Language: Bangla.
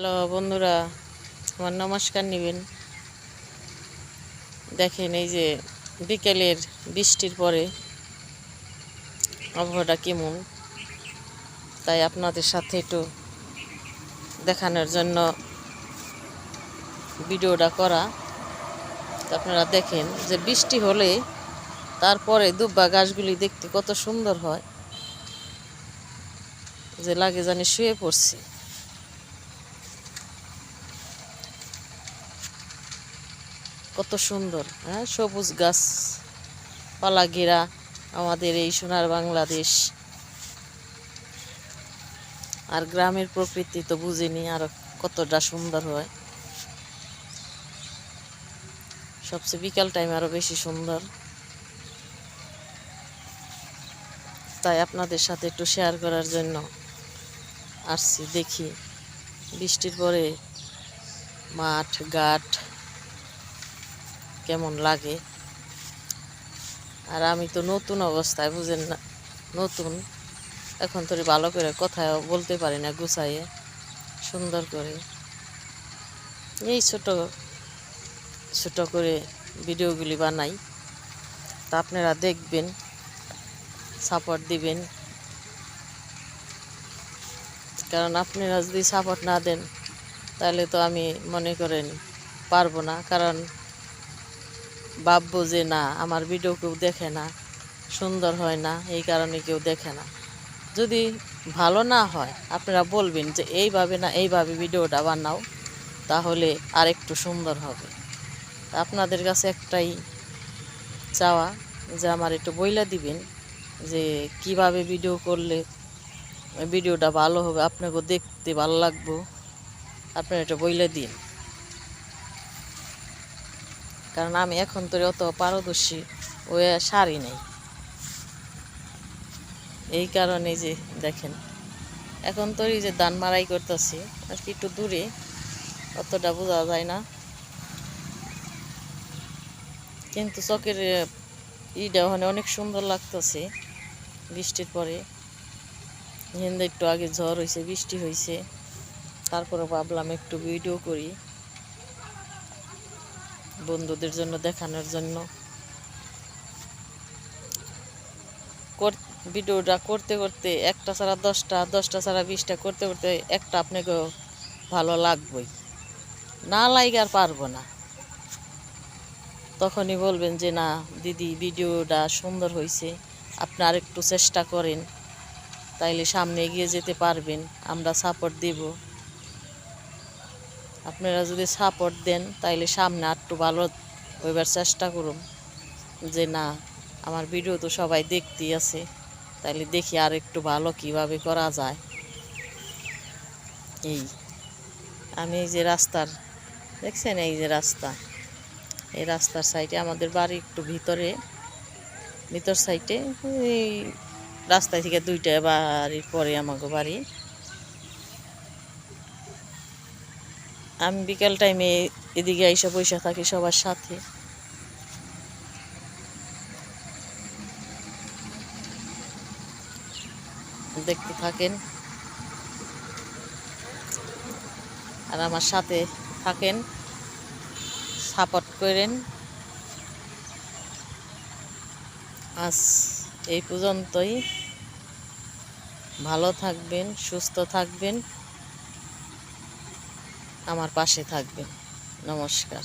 হ্যালো বন্ধুরা, আমার নমস্কার নেবেন। দেখেন এই যে বিকেলের বৃষ্টির পরে আবহাওয়াটা কেমন, তাই আপনাদের সাথে একটু দেখানোর জন্য ভিডিওটা করা। আপনারা দেখেন যে বৃষ্টি হলে তারপরে দুব্বা গাছগুলি দেখতে কত সুন্দর হয়, যে লাগে জানি শুয়ে পড়ছি। কত সুন্দর, হ্যাঁ, সবুজ গাছ পালা ঘেরা আমাদের এই সোনার বাংলাদেশ। আর গ্রামের প্রকৃতি তো বুঝিনি আর কতটা সুন্দর হয়। সবচেয়ে বিকাল টাইম আরও বেশি সুন্দর, তাই আপনাদের সাথে একটু শেয়ার করার জন্য আসছি। দেখি বৃষ্টির পরে মাঠ ঘাট কেমন লাগে। আর আমি তো নতুন অবস্থায়, বুঝেন না, নতুন এখন তো ভালো করে কথাও বলতে পারি না গুছাইয়ে সুন্দর করে। এই ছোট ছোট করে ভিডিওগুলি বানাই, তা আপনারা দেখবেন, সাপোর্ট দিবেন। কারণ আপনারা যদি সাপোর্ট না দেন তাহলে তো আমি মনে করেন পারবো না। কারণ ভাববো যে না, আমার ভিডিও কেউ দেখে না, সুন্দর হয় না, এই কারণে কেউ দেখে না। যদি ভালো না হয় আপনারা বলবেন যে এইভাবে না এইভাবে ভিডিওটা বানাও, তাহলে আর একটু সুন্দর হবে। আপনাদের কাছে একটাই চাওয়া যে আমার একটু বইলা দিবেন যে কিভাবে ভিডিও করলে ভিডিওটা ভালো হবে, আপনাকেও দেখতে ভালো লাগবো। আপনারা এটা বইলে দিন, কারণ আমি এখন তো অত পারদর্শী ওই শাড়ি নেই। এই কারণে যে দেখেন এখন তো এই যে ধান মারাই করতেছি, আর কি একটু দূরে, অতটা বোঝা যায় না, কিন্তু চকের ইটা ওখানে অনেক সুন্দর লাগতেছে বৃষ্টির পরে। হিন্দে একটু আগে ঝড় হয়েছে, বৃষ্টি হয়েছে, তারপরে ভাবলাম একটু ভিডিও করি বন্ধুদের জন্য দেখানোর জন্য। ভিডিওটা করতে করতে একটা ছাড়া 10টা, 10টা ছাড়া 20টা করতে করতে একটা আপনাকেও ভালো লাগবেই, না লাগে আর পারবো না। তখনই বলবেন যে না দিদি, ভিডিওটা সুন্দর হয়েছে, আপনি আর একটু চেষ্টা করেন, তাইলে সামনে এগিয়ে যেতে পারবেন, আমরা সাপোর্ট দেব। আপনারা যদি সাপোর্ট দেন তাইলে সামনে আর একটু ভালো হইবার চেষ্টা করুন। যে না, আমার ভিডিও তো সবাই দেখতেই আছে, তাইলে দেখি আর একটু ভালো কিভাবে করা যায়। এই আমি এই যে রাস্তার দেখছেন, এই যে রাস্তা, এই রাস্তার সাইডে আমাদের বাড়ি একটু ভিতর সাইডে, এই রাস্তায় থেকে 2টা বাড়ির পরে আমাকে বাড়ি। আমি বিকাল টাইমে এদিকে এসে বসে থাকি সবার সাথে। দেখতে থাকেন আর আমার সাথে থাকেন, সাপোর্ট করেন। আজ এই পর্যন্তই। ভালো থাকবেন, সুস্থ থাকবেন, আমার পাশে থাকবেন। নমস্কার।